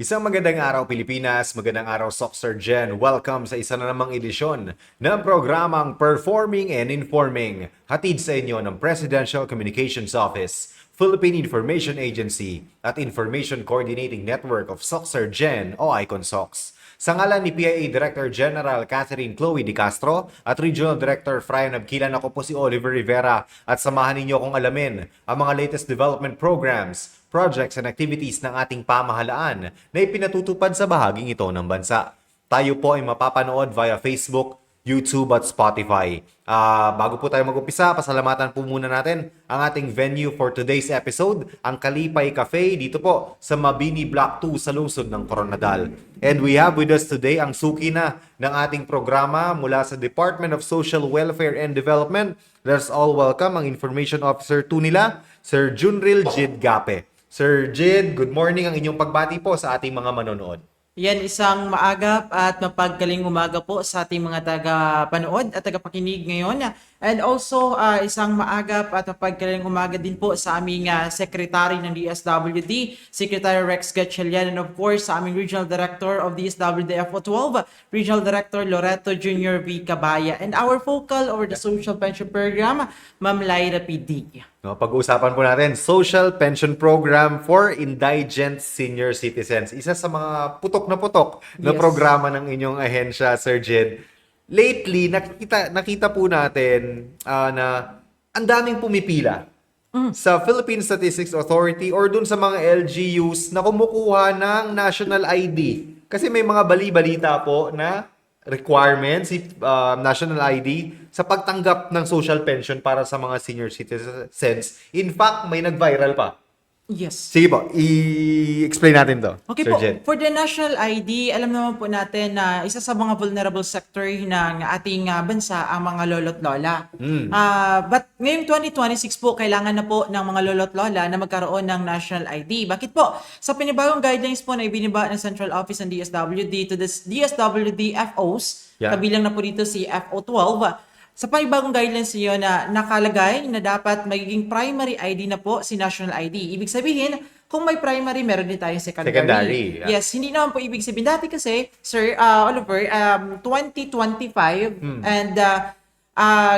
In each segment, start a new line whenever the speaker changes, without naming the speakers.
Isang magandang araw Pilipinas, magandang araw Soxer Welcome sa isa na namang edisyon ng programang Performing and Informing, hatid sa inyo ng Presidential Communications Office, Philippine Information Agency at Information Coordinating Network of Soxer o IconSox. Sa ngalan ni PIA Director General Catherine Chloe Di Castro at Regional Director Frian Abquilan, ako po si Oliver Rivera at samahan ninyo akong alamin ang mga latest development programs, projects and activities ng ating pamahalaan na ipinatutupad sa bahaging ito ng bansa. Tayo po ay mapapanood via Facebook, YouTube at Spotify. Bago po tayo mag-upisa, pasalamatan po muna natin ang ating venue for today's episode, ang Kalipay Cafe dito po sa Mabini Block 2 sa lungsod ng Coronadal. And we have with us today ang suki na ng ating programa mula sa Department of Social Welfare and Development. Let's all welcome ang Information Officer 2 nila, Sir Junril Jid Gape. Sir Jid, good morning, ang inyong pagbati po sa ating mga manonood.
Yan, isang maagap at mapaggaling umaga po sa ating mga taga-panood at taga-pakinig ngayon. And also, isang maagap at mapaggaling umaga din po sa aming Secretary ng DSWD, Secretary Rex Gatchalian, and of course, sa aming Regional Director of DSWD FO12, Regional Director Loreto Jr. V. Cabaya, and our focal over the social pension program, Ma'am Lyra PD.
No, pag-uusapan po natin, Social Pension Program for Indigent Senior Citizens. Isa sa mga putok na
Yes.
programa ng inyong ahensya, Sir Jed. Lately, nakita po natin na ang daming pumipila sa Philippine Statistics Authority or dun sa mga LGUs na kumukuha ng National ID. Kasi may mga bali-balita po na requirements, national ID sa pagtanggap ng social pension para sa mga senior citizens. In fact, may nag-viral pa.
Yes.
Sige po, i-explain natin to,
Okay
Sir
po,
Jed.
for the national ID, alam naman po natin na isa sa mga vulnerable sector ng ating bansa ang mga lolo't lola. But ngayong 2026 po, kailangan na po ng mga lolo't lola na magkaroon ng national ID. Bakit po? Sa pinibagong guidelines po na ibiniba ng Central Office ng DSWD to the DSWD FOs,
Yeah.
kabilang na po dito si FO12, sa panibagong guidelines niyo na nakalagay na dapat magiging primary ID na po si national ID. Ibig sabihin, kung may primary, meron din tayong secondary.
Secondary, yeah.
Yes, hindi naman po ibig sabihin. Dati kasi, Sir Oliver, 2025 and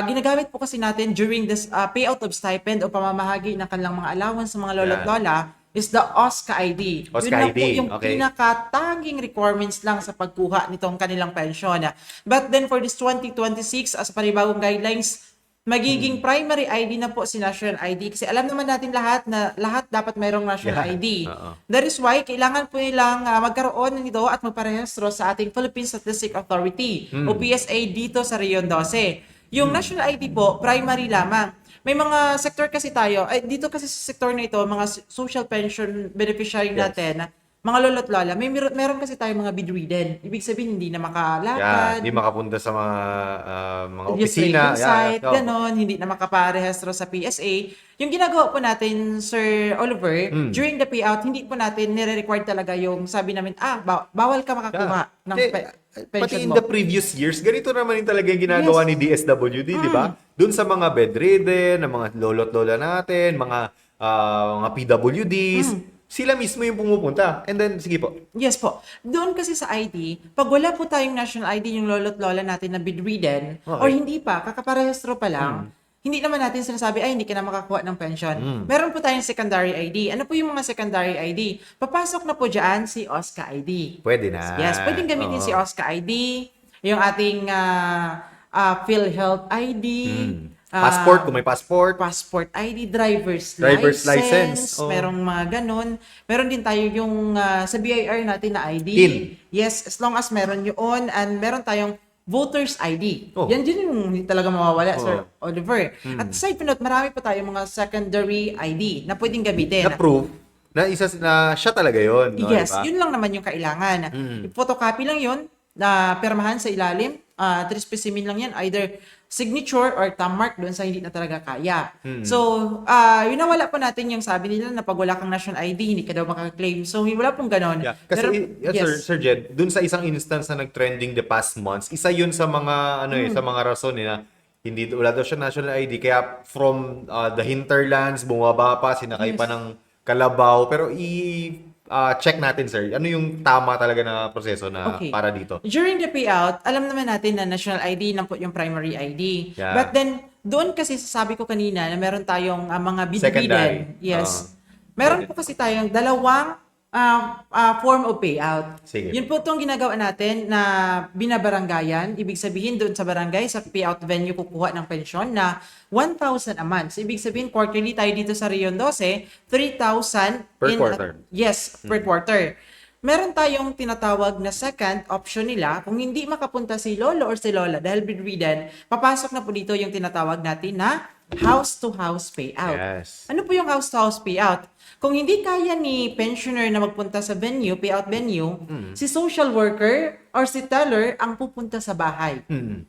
ginagamit po kasi natin during this payout of stipend o pamamahagi ng kanilang mga allowance sa mga lolo't
Yeah.
lola is the OSCA ID.
OSCA
Yun lang po
ID,
yung
okay.
pinakatanging requirements lang sa pagkuha nitong kanilang pensyon. But then for this 2026, as panibagong guidelines, magiging primary ID na po si national ID. Kasi alam naman natin lahat na lahat dapat mayroong national
Yeah.
ID.
Oo.
That is why kailangan po nilang magkaroon nito at magparehistro sa ating Philippine Statistics Authority o PSA dito sa Region 12. Yung national ID po, primary lamang. May mga sector kasi tayo, dito kasi sa sector na ito, mga social pension beneficiary
Yes.
natin, mga lolo't lola, meron kasi tayo mga bedridden. Ibig sabihin, hindi na
Yeah,
makalakad,
di makapunta sa mga
registration
opisina.
site,
Yeah.
ganon, hindi na makaparehistro sa PSA. Yung ginagawa po natin, Sir Oliver, during the payout, hindi po natin nire-required talaga yung sabi namin, bawal ka makakuha ng
Pati
pension
in
mo.
the previous years, ganito naman yung talaga yung ginagawa
Yes.
ni DSWD, di ba? Doon sa mga bedridden, ng mga lolo't lola natin, mga PWDs, sila mismo yung pumupunta. And then, sige po.
Yes po. Doon kasi sa ID, pag wala po tayong national ID yung lolo't lola natin na bedridden,
Okay.
or hindi pa, kakaparehistro pa lang, hindi naman natin sinasabi, hindi ka na makakuha ng pension. Meron po tayong secondary ID. Ano po yung mga secondary ID? Papasok na po dyan si OSCA ID.
Pwede na.
Yes, pwedeng gamitin si OSCA ID, yung ating PhilHealth ID,
Passport, kung may passport.
passport ID, driver's
license. Oh.
merong mga ganun. Meron din tayo yung sa BIR natin na ID.
PIN.
Yes, as long as meron yun, and meron tayong voter's ID.
Oh.
Yan din yung hindi talaga mawawala, Sir Oliver. At side note, marami pa tayong mga secondary ID na pwedeng gamitin.
Na proof na siya talaga yon, no?
Yes,
Diba?
yun lang naman yung kailangan. Photocopy lang yun, na permahan sa ilalim. 3 specimen lang yan, either signature or thumb mark doon sa hindi na talaga kaya. So, yun na wala pa natin yung sabi nila na pag wala kang national ID, hindi ka daw makaka-claim. So, wala pong ganon.
Yeah. Kasi, Sir Jed, dun sa isang instance na nag-trending the past months, isa yun sa mga, sa mga rason na hindi, wala daw siya national ID. Kaya from the hinterlands, bumaba pa, sinakay pa ng kalabaw. Pero check natin, sir? Ano yung tama talaga na proseso na
Okay.
para dito?
During the payout, alam naman natin na national ID lang po yung primary ID.
Yeah.
But then, doon kasi sabi ko kanina na meron tayong mga
Secondary.
bid-bidan. Yes.
Oo.
Meron
Pwede.
po kasi tayong dalawang form of payout.
Sige.
Yun po itong ginagawa natin na binabaranggayan. Ibig sabihin doon sa barangay, sa payout venue kukuha ng pensyon na 1,000 a month. So, ibig sabihin, quarterly tayo dito sa Rion 12, 3,000
Per quarter.
Yes, per quarter. Meron tayong tinatawag na second option nila. Kung hindi makapunta si lolo or si lola dahil bedridden, papasok na po dito yung tinatawag natin na house-to-house payout.
Yes.
Ano po yung house-to-house payout? Kung hindi kaya ni pensioner na magpunta sa venue, payout venue, si social worker or si teller ang pupunta sa bahay.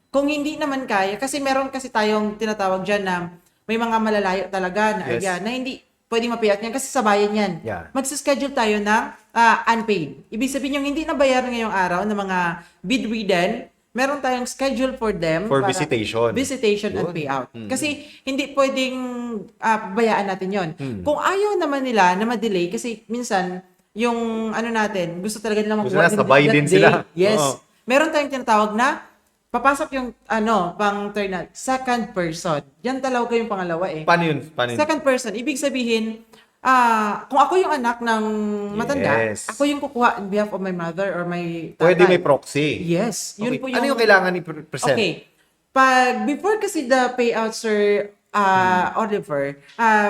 Kung hindi naman kaya, kasi meron kasi tayong tinatawag dyan na may mga malalayo talaga na
Yes.
area na hindi pwede ma-payout yan kasi sa bayan yan.
Yeah.
Magsischedule tayo ng unpaid. Ibig sabihin yung hindi nabayaran ngayong araw ng mga bedridden, meron tayong schedule for them
For
para-
visitation.
Visitation and
Yun.
payout. Kasi hindi pwedeng bayaan natin yon. Kung ayaw naman nila na ma-delay, kasi minsan, yung ano natin, gusto talaga nila
Gusto
makuha
na sabay
that
din
day.
sila.
Yes.
Oo.
Meron tayong tinatawag na, papasok yung, pang third na, second person. Yan talaga yung pangalawa eh.
Paano yun? Paano yun?
Second person, ibig sabihin, kung ako yung anak ng matanda,
Yes.
ako yung kukuha on behalf of my mother or my tatay.
Pwede may proxy.
Yes. Yun
Okay.
po yung...
Ano yung kailangan i-present?
Okay. Before kasi the payout, Sir Oliver,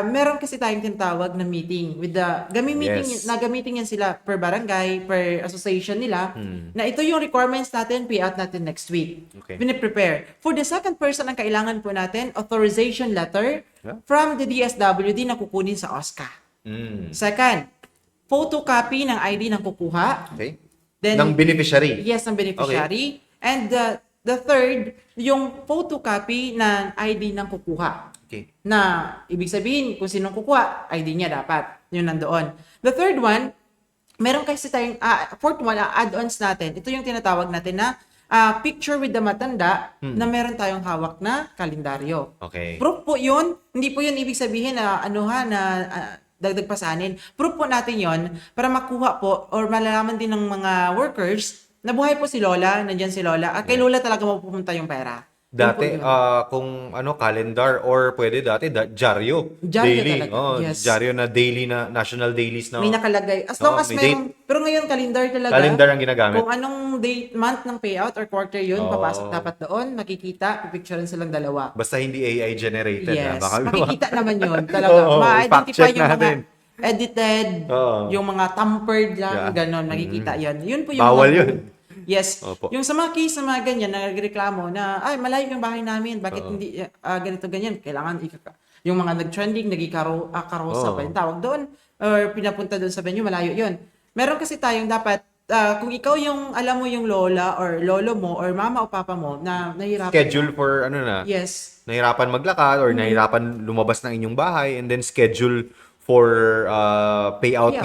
meron kasi tayong tinatawag na meeting with the,
Yes.
nagamiting yan sila per barangay, per association nila, na ito yung requirements natin, payout natin next week.
Okay.
Piniprepare. For the second person, ang kailangan po natin, authorization letter
Yeah.
from the DSWD na kukunin sa OSCA.
Mm.
Second, photocopy ng ID ng kukuha.
Okay.
Then,
ng beneficiary.
Yes, ng beneficiary. And the third, yung photocopy ng ID ng kukuha.
Okay.
Na, ibig sabihin, kung sinong kukuha, ID niya dapat. Yun nandoon. The third one, meron kasi tayong, fourth one, add-ons natin. Ito yung tinatawag natin na picture with the matanda na meron tayong hawak na kalendaryo.
Okay.
Proof po yun. Hindi po yun ibig sabihin na dagdag pasanin. Proof po natin yon para makuha po or malalaman din ng mga workers na buhay po si Lola, nandiyan si Lola. At kay Lola talaga mapupunta yung pera. Yun po
Dati,
yun.
kung calendar or pwede dati, dyaryo.
Dyaryo
daily.
talaga,
Oh,
yes.
dyaryo na daily na national dailies na.
May nakalagay. As long
Oo,
as
may
meron, pero ngayon calendar talaga.
Calendar ang ginagamit.
Kung anong date, month ng payout or quarter yun,
Oo.
papasok dapat doon, makikita, pipicturean silang dalawa.
Basta hindi AI generated.
Yes,
Baka
makikita naman yun talaga.
Oo,
Ma-identify
fact-check
yung mga
natin.
edited,
Oo.
yung mga tampered lang,
Yeah.
ganon, makikita yun. Yun po yung
Bawal
mga-
yun.
Yes.
Opo.
Yung sa mga case na mga ganyan, na nagreklamo na, ay, malayo yung bahay namin, bakit hindi ganito ganyan? Kailangan yung mga nag-trending, karosa
Oo.
pa yung tawag doon, or pinapunta doon sa venue, malayo yun. Meron kasi tayong dapat, kung ikaw yung, alam mo yung lola or lolo mo or mama o papa mo na nahihirapan.
Schedule for ano na.
Yes.
Nahirapan maglakad or nahirapan lumabas ng inyong bahay and then schedule for payout
Payout.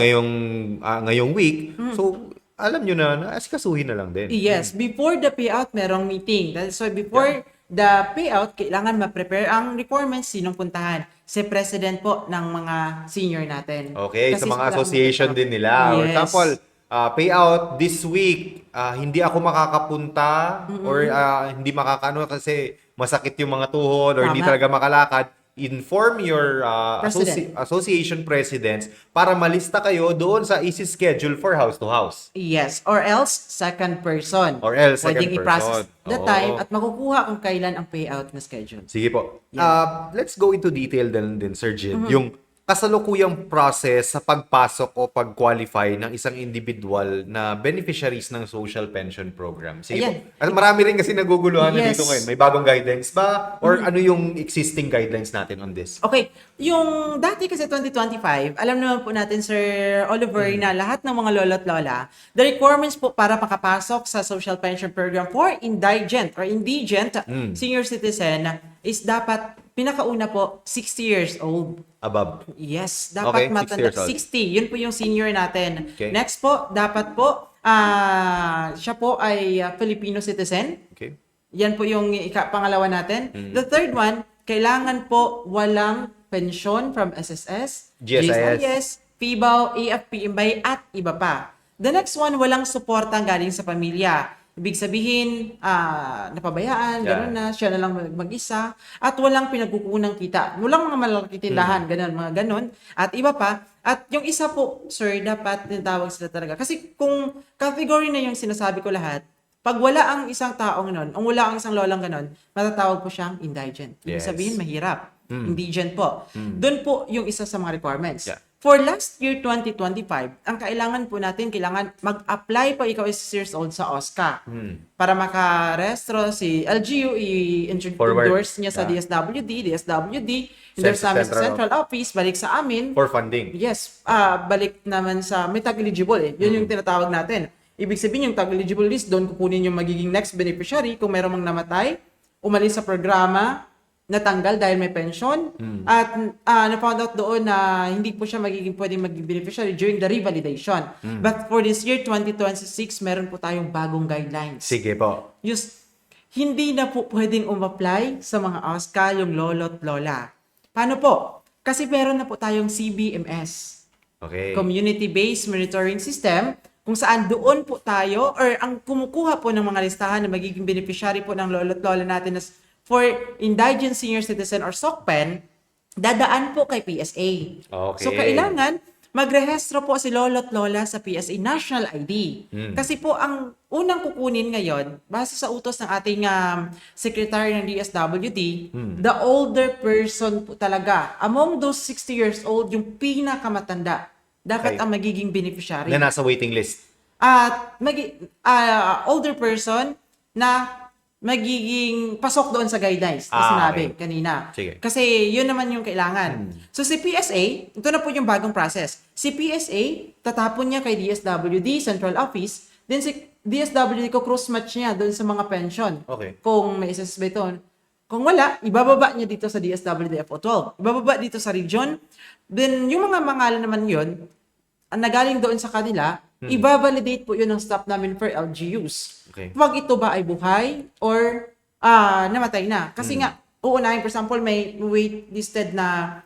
ngayong week. So, alam nyo na asikasuhin na lang din.
Yes, before the payout, merong meeting. That's why before the payout, kailangan ma-prepare ang requirements, sinong puntahan. Si president po ng mga senior natin.
Okay,
Kasi
sa mga
sila ang
association
pupunta.
din nila. For
Yes.
example, payout this week, hindi ako makakapunta or hindi makakaano kasi masakit yung mga tuhod or hindi
Tama.
talaga makalakad. Inform your
President.
association presidents para malista kayo doon sa easy schedule for house to house.
Yes, or else second person.
Or else second
Pwedeng i-process
person.
the
Oo.
time at makukuha kung kailan ang payout na schedule.
Sige po. Let's go into detail din Sir Jin.
Mm-hmm.
Yung kasalukuyang process sa pagpasok o pag-qualify ng isang individual na beneficiaries ng social pension program. Sige
Ayan.
po. Kasi marami rin kasi naguguluhan na
Yes.
dito ngayon. May bagong guidelines ba? Or ano yung existing guidelines natin on this?
Okay, yung dati kasi 2025, alam naman po natin, Sir Oliver, na lahat ng mga lolo at lola, the requirements po para makapasok sa social pension program for indigent or indigent senior citizen is dapat, pinakauna po, 60 years old.
Above.
Yes,
Okay,
dapat
60
matanda.
years old.
60, yun po yung senior natin.
Okay.
Next po, dapat po, siya po ay Filipino citizen.
Okay.
Yan po yung pangalawa natin. The third one, kailangan po walang pensyon from SSS,
GSIS.
FIBAW, AFP Imbay at iba pa. The next one, walang suportang galing sa pamilya. Ibig sabihin, napabayaan, gano'n na, siya na lang mag-isa, at walang pinagkukunang kita. Walang mga malaki tindahan, gano'n, mga gano'n, at iba pa. At yung isa po, sir, dapat tinatawag sila talaga. Kasi kung category na yung sinasabi ko lahat, pag wala ang isang taong nun, ang wala ang isang lolang ganon, matatawag po siyang indigent. Ibig
Yes.
sabihin, mahirap. Indigent po. Doon po yung isa sa mga requirements.
Yeah.
For last year 2025, ang kailangan po natin, kailangan mag-apply po ikaw is 6 years old sa OSCA. Para makarestro si LGU, i-endorse niya sa DSWD, endorse namin sa Central Office, balik sa amin.
For funding.
Yes, balik naman sa may tag-eligible eh. Yun yung tinatawag natin. Ibig sabihin yung tag-eligible list, doon kukunin yung magiging next beneficiary kung meron mang namatay, umalis sa programa, natanggal dahil may pension, at na-found out doon na hindi po siya magiging pwedeng maging beneficiary during the revalidation. But for this year, 2026, meron po tayong bagong guidelines.
Sige po.
Hindi na po pwedeng umapply sa mga OSCA yung lolo't lola. Paano po? Kasi meron na po tayong CBMS.
Okay.
Community-Based Monitoring System, kung saan doon po tayo or ang kumukuha po ng mga listahan na magiging beneficiary po ng lolo't lola natin as for indigent senior citizen or SOCPEN, dadaan po kay PSA.
Okay.
So kailangan magrehistro po si lolo't lola sa PSA National ID. Kasi po ang unang kukunin ngayon, base sa utos ng ating secretary ng DSWD, the older person po talaga, among those 60 years old, yung pinakamatanda, dapat
Okay.
ang magiging beneficiary.
Na nasa waiting list.
At older person na magiging pasok doon sa guidelines na sinabi
Okay.
kanina.
Sige.
Kasi yun naman yung kailangan. So si PSA, ito na po yung bagong process. Si PSA, tatapon niya kay DSWD, Central Office, then si DSWD ko cross-match niya doon sa mga pension.
Okay.
Kung may SSB ito. Kung wala, ibababa niya dito sa DSWD FO12. Ibababa dito sa region. Then yung mga mangalan naman yun, ang nagaling doon sa kanila, i-validate po yun ng staff namin for LGUs.
Okay.
Pag ito ba ay buhay or namatay na. Kasi nga, uunahin, for example, may wait listed na,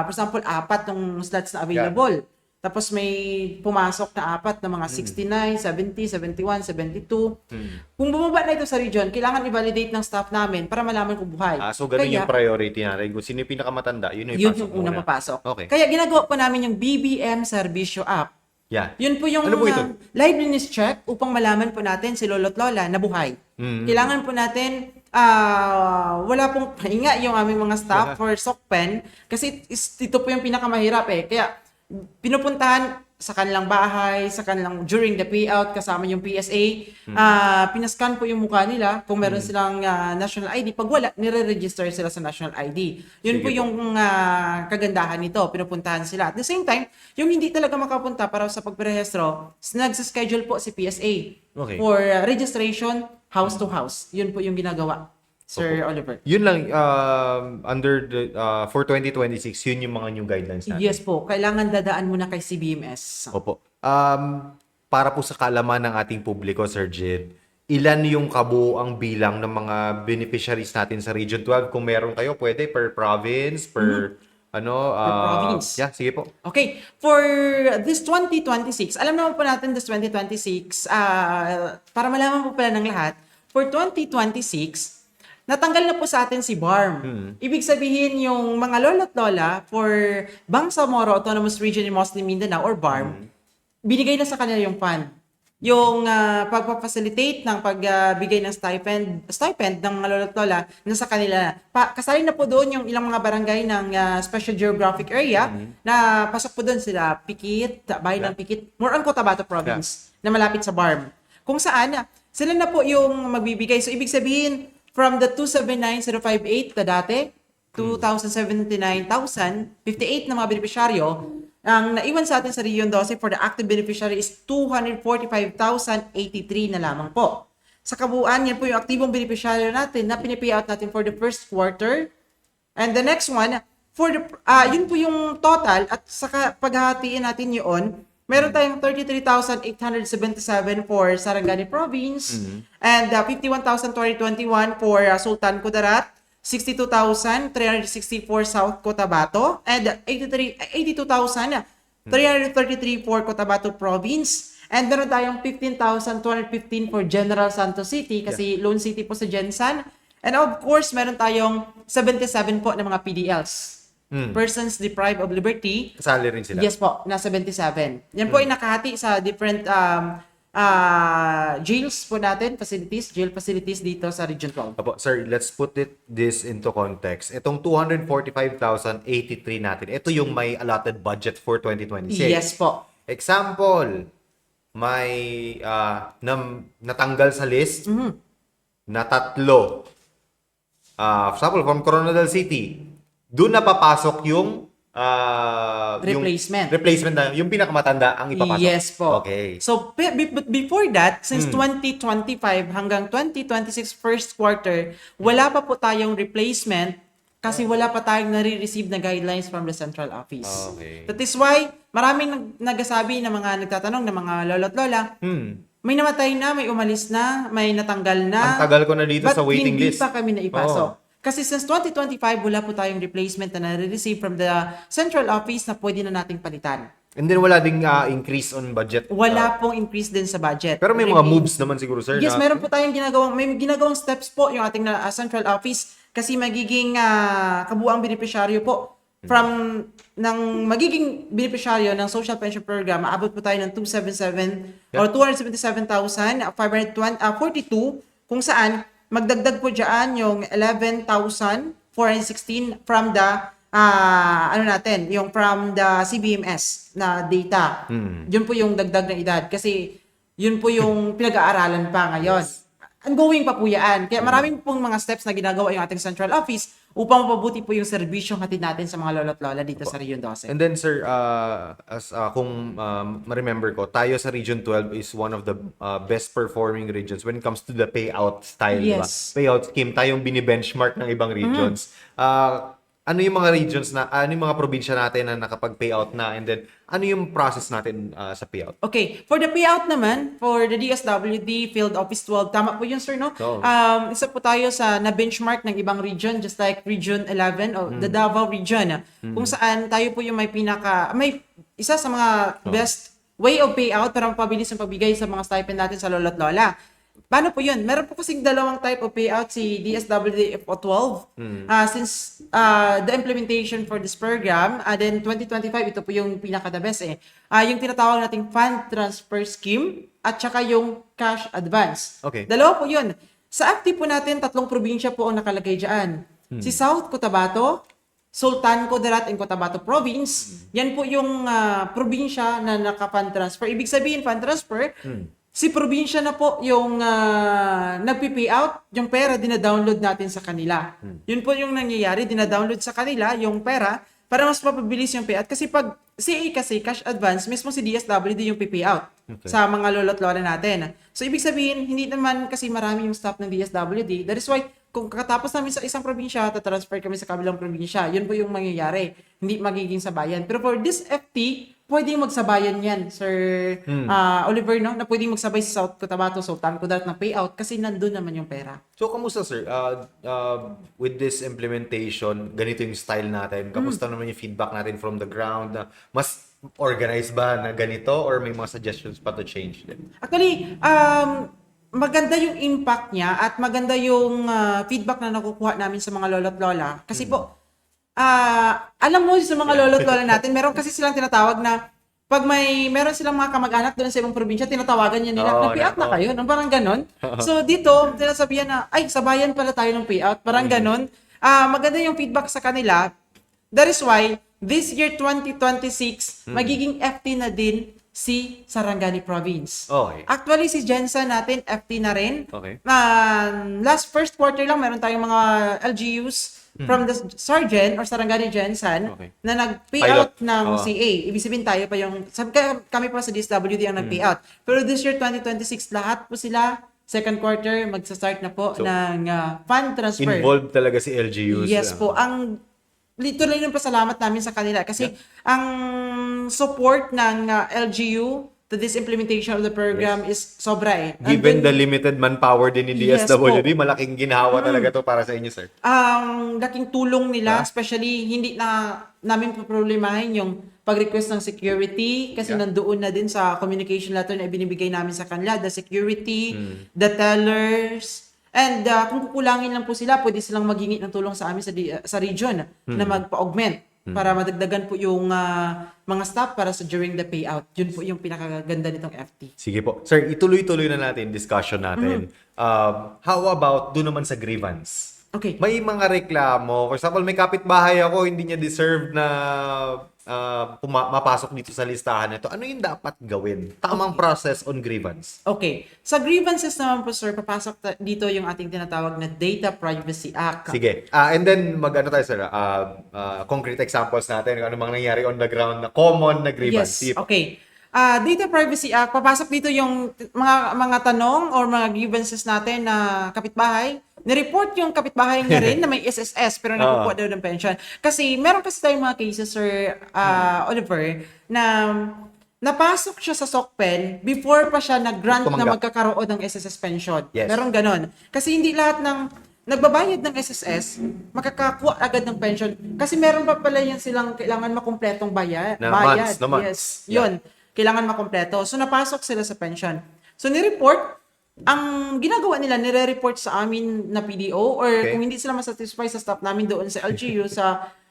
for example, 4 ng slots na available. Tapos may pumasok na 4 na mga 69, 70, 71, 72. Kung bumaba na ito sa region, kailangan i-validate ng staff namin para malaman kung buhay.
So ganun yung priority natin. Kung sino yung pinakamatanda, yun yung
Yun
ipasok
yung unang
muna.
papasok.
Okay.
Kaya ginagawa po namin yung BBM Servicio App.
Yeah.
Yun po yung
Ano po ito?
liveliness check upang malaman po natin si lolo't lola na buhay. Kailangan po natin, wala pong pahinga yung aming mga staff for SOCPEN kasi ito po yung pinakamahirap eh. Kaya pinupuntahan sa kanilang bahay, sa kanilang during the payout kasama yung PSA, pinascan po yung mukha nila kung meron silang national ID. Pag wala, nire-register sila sa national ID. Yun
Sige
po yung kagandahan nito, pinupuntahan sila. At the same time, yung hindi talaga makapunta para sa pagparehistro, nagsa-schedule po si PSA
Okay.
for registration house to house. Yun po yung ginagawa, Sir Oliver.
Yun lang, under the, for 2026, yun yung mga new guidelines natin.
Yes po, kailangan dadaan muna kay CBMS.
Opo. Para po sa kaalaman ng ating publiko, Sir Jid, ilan yung kabuuang bilang ng mga beneficiaries natin sa Region 12? Kung meron kayo, pwede per province, per
province.
Yeah, sige po.
Okay, for this 2026, alam naman po natin this 2026, para malaman po pala ng lahat, for 2026, natanggal na po sa atin si BARM. Ibig sabihin yung mga lolo't lola for Bangsamoro Autonomous Region in Muslim Mindanao or BARM, binigay na sa kanila yung fund. Yung pagpapacilitate ng pagbigay ng stipend ng mga lolo't lola nasa kanila. Kasali na po doon yung ilang mga barangay ng Special Geographic Area na pasok po doon sila Pikit, bayan ng Pikit, more on Cotabato Province na malapit sa BARM. Kung saan, sila na po yung magbibigay. So ibig sabihin, from the 279,058 na dati, 279,058 na mga benepisyaryo, ang naiwan sa atin sa Region 12 for the active beneficiary is 245,083 na lamang po. Sa kabuuan, yan po yung aktibong beneficiary natin na pinipayout natin for the first quarter. And the next one, for the, yun po yung total at sa paghahatiin natin yun, meron tayong 33,877 for Sarangani Province and 51,221 for Sultan Kudarat, 62,364 South Cotabato, and 82,000 333 for Cotabato Province, and meron tayong 15,215 for General Santos City kasi Lone City po sa Gensan. And of course, meron tayong 77 po ng mga PDLs. Persons deprived of liberty.
Kasali rin sila.
Yes po, na 77. Yan po ay nakahati sa different jails po natin, jail facilities dito sa Region 12.
Apo, sir, let's put this into context. Itong 245,083 natin, ito yung may allotted budget for 2026.
Yes po.
Example, may natanggal sa list na tatlo. For example, from Coronadal City, doon na papasok yung
Replacement.
Yung replacement na yung pinakamatanda ang ipapasok.
Yes po.
Okay.
So, but before that, since 2025 hanggang 2026 first quarter, wala pa po tayong replacement kasi wala pa tayong nare-receive na guidelines from the central office.
Okay.
That is why, maraming nagsasabi na mga nagtatanong na mga lolo't lola, may namatay na, may umalis na, may natanggal na.
Ang tagal ko na dito sa waiting
hindi
list.
pa kami naipasok. Kasi since 2025, wala po tayong replacement na nare-receive from the central office na pwede na nating palitan.
And then wala ding increase on budget.
Wala pong increase din sa budget.
Pero may mga moves naman siguro, sir.
Yes,
na,
meron po tayong ginagawang steps po yung ating central office kasi magiging kabuang beneficiaryo po from ng magiging beneficiaryo ng social pension program, aabot po tayo ng 277 or 277,542 kung saan magdagdag po diyan yung 11,416 from the yung from the CBMS na data. Yun po yung dagdag na edad kasi yun po yung pinag-aaralan pa ngayon. Ongoing pa po yan. Kaya maraming pong mga steps na ginagawa yung ating central office upang mapabuti po yung serbisyong hatid natin sa mga lolo't lola dito sa Region 12.
And then, sir, kung ma-remember ko, tayo sa Region 12 is one of the best performing regions when it comes to the payout style,
Yes.
diba? Payout scheme, tayong bini-benchmark ng ibang regions. Ano yung mga regions ano yung mga probinsya natin na nakapag-payout na, and then ano yung process natin sa payout?
Okay, for the payout naman, for the DSWD Field Office 12, tama po yun, sir, no?
Oo.
Isa po tayo sa na-benchmark ng ibang region, just like Region 11 o the Davao region, kung saan tayo po yung may isa sa mga best way of payout para mapabilis ang pagbigay sa mga stipend natin sa lolo't lola. Paano po yun? Meron po kasing dalawang type of payout si DSWD FO12 since the implementation for this program, then 2025, ito po yung pinaka-the best yung tinatawag nating fund transfer scheme at saka yung cash advance.
Okay.
Dalawa po yun. Sa active po natin, 3 probinsya po ang nakalagay dyan. Si South Cotabato, Sultan Kudarat and Cotabato Province, yan po yung probinsya na naka-fund transfer. Ibig sabihin, fund transfer, si probinsya na po yung nagpi-payout, yung pera dina-download natin sa kanila. Yun po yung nangyayari, dina-download sa kanila yung pera para mas mapabilis yung payout. Kasi pag CA kasi, cash advance, mismo si DSWD yung payout sa mga lolo't lola natin. So, ibig sabihin, hindi naman kasi marami yung staff ng DSWD. That is why, kung kakatapos namin sa isang probinsya, tatransfer kami sa kabilang probinsya. Yun po yung mangyayari. Hindi magiging sabayan. Pero for this FT, pwedeng magsabayan yan, Sir Oliver, no? Na pwedeng magsabay sa South Cotabato, Sultan Kudarat na payout kasi nandun naman yung pera.
So, kamusta, sir? With this implementation, ganito yung style natin. Kamusta naman yung feedback natin from the ground? Mas organized ba na ganito or may mga suggestions pa to change din?
Actually, maganda yung impact niya at maganda yung feedback na nakukuha namin sa mga lolo't lola. Kasi po, alam mo sa mga lolo't lola natin, meron kasi silang tinatawag na pag meron silang mga kamag-anak doon sa ibang probinsya, tinatawagan niya nila, na-payout na kayo, no? Parang ganon. So dito, tinasabihan na, ay, sabayan pala tayo ng payout, parang ganon. Maganda yung feedback sa kanila. That is why, this year 2026, magiging FT na din si Sarangani Province.
Okay.
Actually, si Jensen natin, FT na rin.
Okay.
Last first quarter lang, meron tayong mga LGUs from the Sergeant or Sarangani Jensen na nag-payout ng CA. Ibig sabihin tayo pa yung, kami pa sa DSWD ang nag-payout. Pero this year, 2026, lahat po sila, second quarter, magsa-start na po ng fund transfer.
Involved talaga si LGUs.
Yes po. Tuloy yung pasalamat namin sa kanila kasi ang support ng LGU to this implementation of the program is sobra eh.
Given the limited manpower din ni
Yes
DSWD,
po.
malaking ginhawa talaga to para sa inyo, sir.
Ang laking tulong nila,
Ha?
especially hindi na namin problemahin yung pag-request ng security kasi
Yeah.
nandoon na din sa communication letter na ibinibigay namin sa kanila, the security,
Hmm.
the tellers, and kung kukulangin lang po sila, pwede silang maghingi ng tulong sa amin sa region na
Hmm.
magpa-augment para madagdagan po yung mga staff para sa during the payout. Yun po yung pinakaganda nitong FT.
Sige po. Sir, ituloy-tuloy na natin discussion natin. How about doon naman sa grievance?
Okay.
May mga reklamo. For example, may kapitbahay ako, hindi niya deserve na mapasok dito sa listahan nito. Ano yung dapat gawin? Tamang process on grievance.
Okay. Sa grievances naman po, sir, papasok dito yung ating tinatawag na Data Privacy Act.
Sige. And then, mag-ano tayo, sir? Concrete examples natin. Ano mang nangyari on the ground na common na grievance.
Yes,
Sige po.
okay. Data Privacy Act, papasok dito yung mga tanong or mga grievances natin na kapitbahay. Nireport yung kapitbahay niya rin na may SSS pero nakukuha daw ng pension. Kasi meron kasi tayong mga cases, Sir Oliver, na napasok siya sa SOCPEN before pa siya nag-grant na
Tumanggap.
magkakaroon ng SSS pension.
Yes.
Meron ganon. Kasi hindi lahat ng nagbabayad ng SSS, makakakuha agad ng pension. Kasi meron pa pala yan silang kailangan makumpletong bayad.
Na months, na months.
Yes, yun. Kailangan makumpleto. So, napasok sila sa pension. So, nireport. Ang ginagawa nila, nire-report sa amin na PDO or
Okay.
kung hindi sila masatisfy sa staff namin doon sa LGU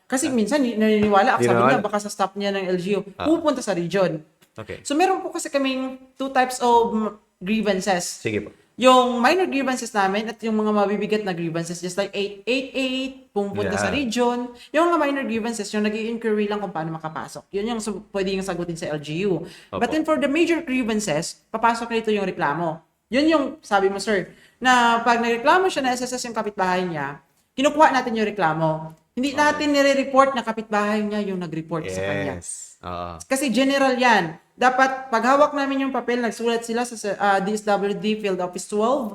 kasi minsan naniniwala, sabi niya baka sa staff niya ng LGU, pupunta sa region.
Okay.
So, meron po kasi kaming two types of grievances.
Sige po.
Yung minor grievances namin at yung mga mabibigat na grievances just like 888, pumunta sa
Yeah.
region. Yung mga minor grievances, yung nag-i-inquiry lang kung paano makapasok. Yun yung pwede yung sagutin sa LGU. But
Opo.
then for the major grievances, papasok rito yung reklamo. Yun yung sabi mo, sir, na pag nagreklamo siya na SSS yung kapitbahay niya, kinukuha natin yung reklamo. Hindi natin nire-report na kapitbahay niya yung nag-report sa kanya.
Yes. Oo.
Kasi general yan. Dapat, paghawak namin yung papel, nagsulat sila sa DSWD Field Office 12,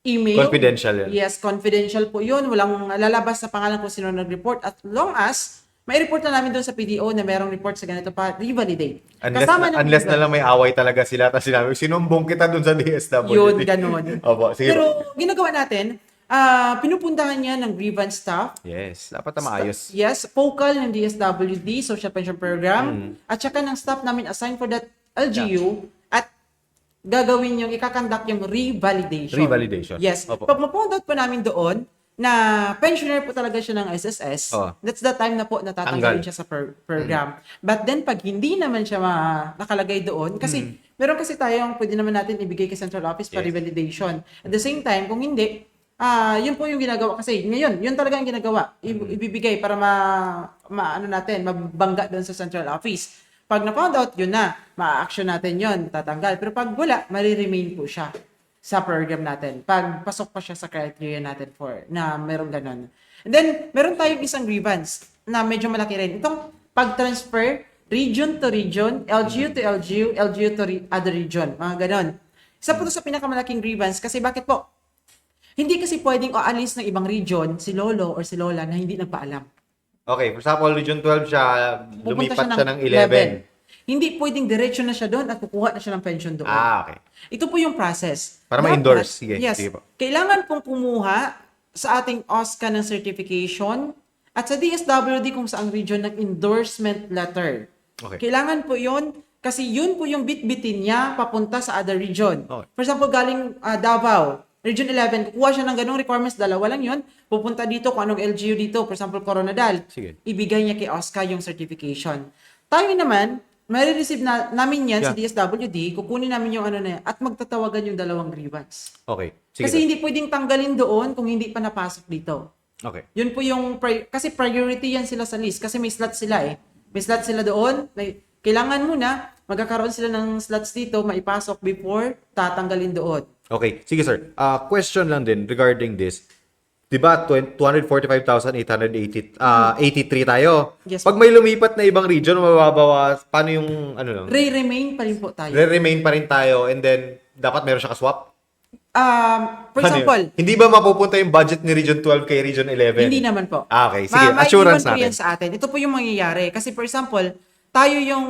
email.
Confidential yan.
Yes, confidential po yun. Walang lalabas sa pangalan kung sino nag-report. At long as, may report na namin doon sa PDO na merong report sa ganito pa, revalidate.
Unless na lang may away talaga sila tapos sinabi, sinumbong kita dun sa DSWD.
Yun, ganun.
Opo, sige po.
Pero, ginagawa natin, pinupuntahan niya ng grievance staff.
Yes, dapat na maayos.
Yes, focal ng DSWD, Social Pension Program, at saka ng staff namin assigned for that LGU, at gagawin yung, ikakandak yung revalidation.
Revalidation.
Yes.
Opo.
Pag ma-found out po namin doon, na pensioner po talaga siya ng SSS,
Oh.
that's the time na po natatanggalin
Tanggal.
siya sa program. But then, pag hindi naman siya nakalagay doon, kasi meron kasi tayong pwede naman natin ibigay kay Central Office para
Yes.
revalidation. At the same time, kung hindi, yun po yung ginagawa. Kasi ngayon, yun talaga ang ginagawa. Ibibigay para ano natin, mabangga doon sa Central Office. Pag na-found out, yun na. Ma-action natin yun, tatanggal. Pero pag wala, mari-remain po siya sa program natin. Pag pasok pa siya sa criteria natin na meron ganun. And then, meron tayong isang grievance na medyo malaki rin. Itong pag-transfer, region to region, LGU to LGU, LGU to other region. Mga ganun. Isa po ito sa pinakamalaking grievance kasi bakit po? Hindi kasi pwedeng aalis ng ibang region si Lolo or si Lola na hindi nagpaalam.
Okay, for example, Region 12 siya,
Pupunta
lumipat siya ng 11.
Hindi pwedeng diretso na siya doon at kukuha na siya ng pension doon.
Okay.
Ito po yung process.
Para
Dapat,
ma-endorse. Sige,
yes.
sige po.
Kailangan pong kumuha sa ating OSCA ng certification at sa DSWD kung saang region ng endorsement letter.
Okay.
Kailangan po yun kasi yun po yung bitbitin niya papunta sa other region.
Okay.
For example, galing Davao, Region 11, kukuha siya ng ganong requirements, dalawa lang yun, pupunta dito kung anong LGU dito, for example, Coronadal,
Sige.
ibigay niya kay OSCA yung certification. Tayo naman, may-receive namin yan sa
Yeah.
DSWD, kukunin namin yung ano na yan, at magtatawagan yung dalawang grievance.
Okay. Sige.
Kasi hindi pwedeng tanggalin doon kung hindi pa napasok dito.
Okay.
Yun po yung, kasi priority yan sila sa list, kasi may slot sila eh. May slot sila doon, kailangan muna, magkakaroon sila ng slots dito, maipasok before tatanggalin doon.
Okay. Sige, sir. Question lang din regarding this. Diba, 245,883 tayo.
Yes,
Pag may lumipat na ibang region, mababawas, paano yung, ano lang?
Remain pa rin po tayo.
Re-remain pa rin tayo and then, dapat meron siya kaswap?
For
Ano yun?
example,
Hindi ba mapupunta yung budget ni Region 12 kay Region 11?
hindi naman po.
Okay, sige.
Maiiwan
Assurance
po
natin.
yan sa atin. Ito po yung mangyayari. Kasi for example, tayo yung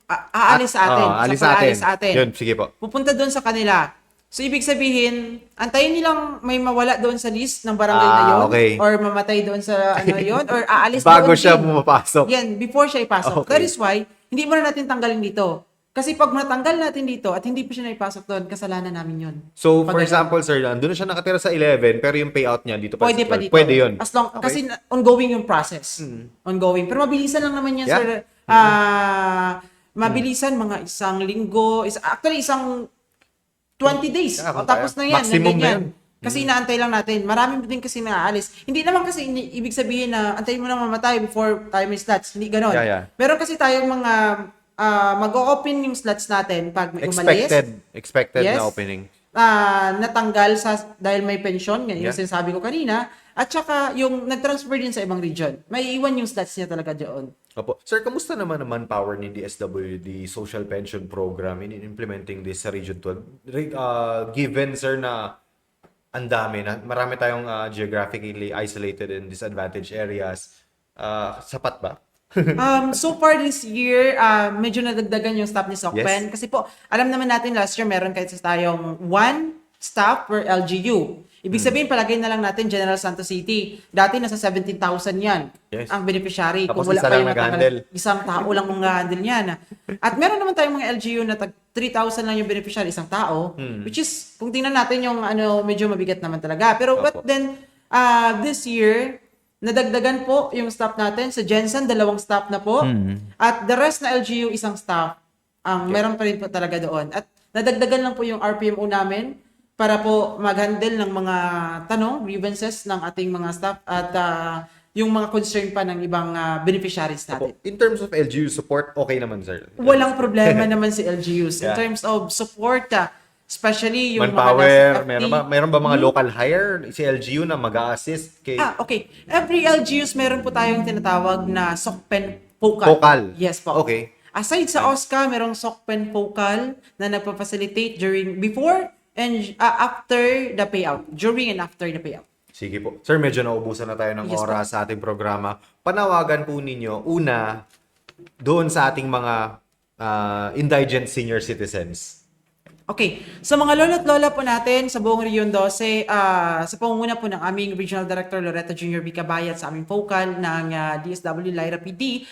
aalis sa atin.
Alis
sa
sa atin.
pag-aalis sa atin.
Yun, sige po.
Pupunta doon sa kanila. So, ibig sabihin, antayin nilang may mawala doon sa list ng barangay na yun,
Okay.
or mamatay doon sa ano yun, or aalis
Bago
doon
siya
din.
pumapasok.
Yan, before siya ipasok.
Okay.
That is why, hindi mo na natin tanggalin dito. Kasi pag natanggal natin dito at hindi pa siya naipasok doon, kasalanan namin yun.
So,
Pag
for
ganun.
example, sir, andun na siya nakatira sa 11, pero yung payout niya dito pa
Pwede
sa
pa
12.
dito.
Pwede yun.
As long,
Okay.
kasi ongoing yung process. Ongoing. Pero mabilisan lang naman yan,
Yeah.
sir. Mabilisan, mga isang linggo. Actually, isang 20 days.
Yeah,
O, tapos na yan.
maximum na
ganyan.
yun.
Kasi inaantay lang natin. Marami din kasi naaalis. Hindi naman kasi ibig sabihin na antayin mo na mamatay before tayo may slots. Hindi ganon.
Yeah.
Meron kasi tayong mga mag-o-open yung slots natin pag may umalis.
Expected
Yes.
na opening.
Natanggal dahil may pension, yung
Yeah.
sinasabi ko kanina, at saka yung nag-transfer din sa ibang region. May iwan yung slots niya talaga doon.
Opo. Sir, kamusta naman ang manpower ni DSWD Social Pension Program in implementing this sa Region 12? Given, sir, na ang dami, na marami tayong geographically isolated and disadvantaged areas, sapat ba?
So far this year, medyo nadagdagan yung staff ni Sokpen. Kasi po, alam naman natin last year meron kasi tayong one staff per LGU. Ibig sabihin, palagay na lang natin General Santos City. Dati nasa 17,000 yan.
Yes.
Ang beneficiary.
Tapos
Kung wala
isa
pa
lang
yung
nag-handle.
isang tao lang ang handle niyan. At meron naman tayong mga LGU na 3,000 lang yung beneficiary, isang tao. Which is, kung tingnan natin yung medyo mabigat naman talaga. Pero but then, this year, nadagdagan po yung staff natin. Sa Jensen, 2 staff na po. At the rest na LGU, isang staff. Meron pa rin po talaga doon. At nadagdagan lang po yung RPMO namin para po mag-handle ng mga tanong, grievances ng ating mga staff at yung mga concern pa ng ibang beneficiaries natin.
In terms of LGU support, okay naman, sir.
Walang problema naman si LGUs. In
Yeah.
terms of support, especially yung
Manpower,
mga nasa FT.
meron ba mga local hire si LGU na mag-a-assist kay
Okay. Every LGUs, meron po tayong tinatawag na SOCPEN Focal.
Focal?
Yes po.
Okay.
Aside sa OSCA, merong SOCPEN Focal na nagpa-facilitate before and after the payout. During and after the payout.
Sige po. Sir, medyo naubusan na tayo ng
Yes,
oras sa ating programa. Panawagan po ninyo, una, doon sa ating mga indigent senior citizens.
Okay. Sa mga lola at lola po natin sa buong Region 12, sa pangunguna po ng aming Regional Director Loretta Jr. B. Cabayat sa aming focal ng DSW Lyra PD,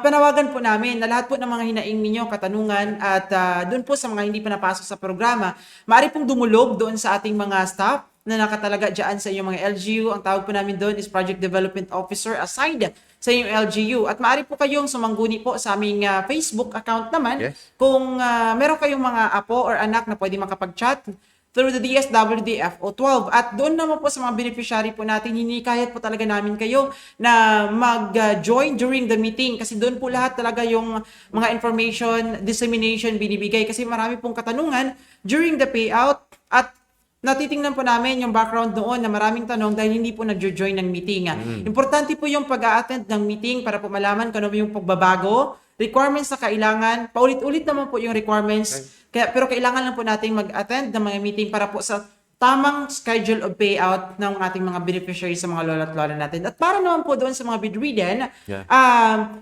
panawagan po namin na lahat po ng mga hinaing ninyo, katanungan at doon po sa mga hindi pa napasok sa programa, maaari pong dumulog doon sa ating mga staff na nakatalaga dyan sa inyong mga LGU. Ang tawag po namin doon is Project Development Officer assigned sa inyong LGU. At maaari po kayong sumangguni po sa aming Facebook account naman.
Yes.
Kung meron kayong mga apo or anak na pwede makapag-chat through the DSWD-FO12. At doon naman po sa mga beneficiary po natin, hinikayat po talaga namin kayo na mag-join during the meeting. Kasi doon po lahat talaga yung mga information, dissemination binibigay. Kasi marami pong katanungan during the payout at natitingnan po namin yung background doon na maraming tanong dahil hindi po nag-join ng meeting. Importante po yung pag-a-attend ng meeting para po malaman kung ano yung pagbabago, requirements na kailangan, paulit-ulit naman po yung requirements, pero kailangan lang po nating mag-attend ng mga meeting para po sa tamang schedule of payout ng ating mga beneficiaries sa mga lola at lola natin. At para naman po doon sa mga bedridden,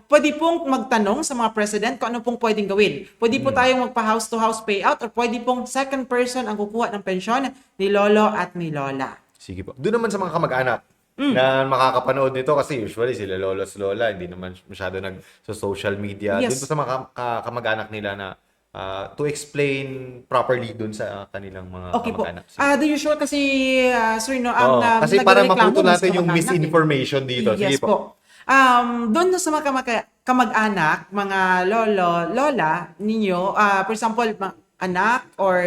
pwede pong magtanong sa mga president kung ano pong pwedeng gawin. Pwede po tayong magpa-house to house payout or pwede pong second person ang kukuha ng pensyon ni lolo at ni lola.
Sige po. Doon naman sa mga kamag-anak na makakapanood nito kasi usually sila lolos lola, hindi naman masyado sa social media.
Yes.
Doon po sa mga kamag-anak nila na to explain properly doon sa kanilang mga
Okay po.
kamag-anak. Sige.
The usual kasi, sir, no, ang
Kasi para
nagrereklamo
maputo
mas
natin yung
kamag-anak eh.
misinformation dito. Sige
Yes
po.
po. Doon sa mga kamag-anak, mga lolo, lola ninyo, for example, anak or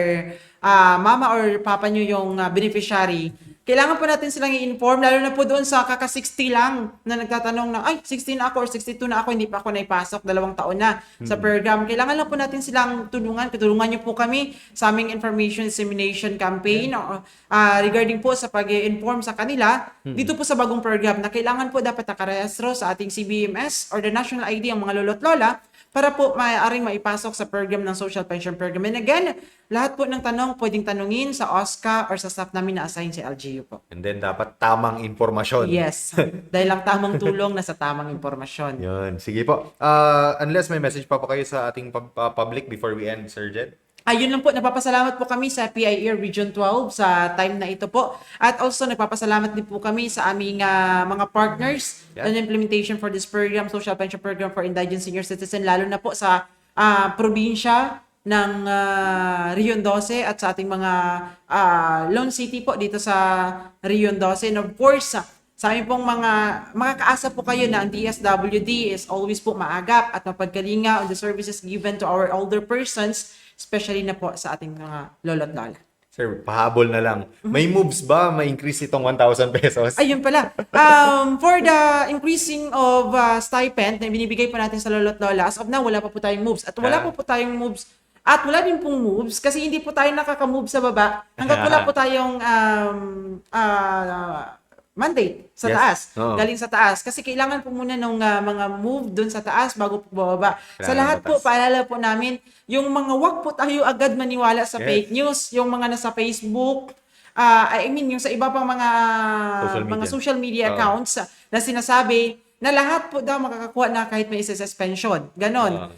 mama or papa nyo yung beneficiary, kailangan po natin silang i-inform, lalo na po doon sa kaka-60 lang na nagtatanong na, ay, 16 na ako or 62 na ako, hindi pa ako naipasok, 2 taon na sa program. Kailangan lang po natin silang tulungan nyo po kami sa aming information dissemination campaign regarding po sa pag-inform sa kanila dito po sa bagong program na kailangan po dapat nakarehistro sa ating CBMS or the National ID ang mga lolo't lola para po maaaring maipasok sa program ng Social Pension Program. And again, lahat po ng tanong pwedeng tanungin sa OSCA or sa staff namin na assign sa LGU po.
And then, dapat tamang impormasyon.
Yes, dahil lang tamang tulong na sa tamang impormasyon.
Yun. Sige po. Unless may message pa po kayo sa ating public before we end, Sir Jed?
Ayun lang po, nagpapasalamat po kami sa PIA Region 12 sa time na ito po. At also, nagpapasalamat din po kami sa aming mga partners on implementation for this program, Social Pension Program for Indigent Senior Citizen, lalo na po sa probinsya ng Rion 12 at sa ating mga Lone City po dito sa Rion 12. And of course, sa aming pong makakaasa po kayo na ang DSWD is always po maagap at mapagkalinga on the services given to our older persons, especially na po sa ating mga lolo't lola.
Sir, pahabol na lang. May moves ba? May increase itong 1,000 pesos?
Ayun pala. For the increasing of stipend na binibigay po natin sa lolo't lola, as of now, wala pa po tayong moves. At wala po tayong moves. At wala din pong moves kasi hindi po tayo nakaka-move sa baba hanggang wala po tayong mandate sa taas, galing sa taas. Kasi kailangan po muna ng mga move dun sa taas bago po bababa. Sa lahat po, paalala po namin, yung mga wag po tayo agad maniwala sa fake news, yung mga nasa Facebook, yung sa iba pang mga social media accounts na sinasabi na lahat po daw makakakuha na kahit may isa-suspension. Ganon.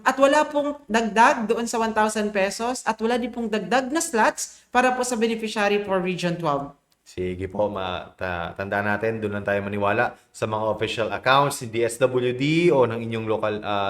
At wala pong dagdag doon sa 1,000 pesos at wala din pong dagdag na slots para po sa beneficiary for Region 12.
Sige po, tandaan natin, doon lang tayo maniwala sa mga official accounts ni DSWD o ng inyong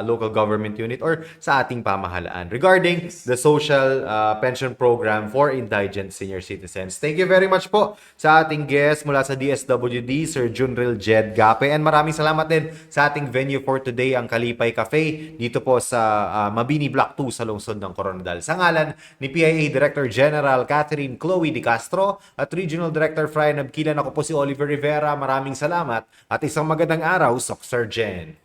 local government unit or sa ating pamahalaan regarding the social pension program for indigent senior citizens. Thank you very much po sa ating guest mula sa DSWD, Sir Junril Jed Gape. And maraming salamat din sa ating venue for today, ang Kalipay Cafe, dito po sa Mabini Block 2 sa lungsod ng Coronadal. Sa ngalan ni PIA Director General Catherine Chloe De Castro at Regional Director Fry Nabkilan, ako po si Oliver Rivera. Maraming salamat at isang magandang araw, Sir Jen.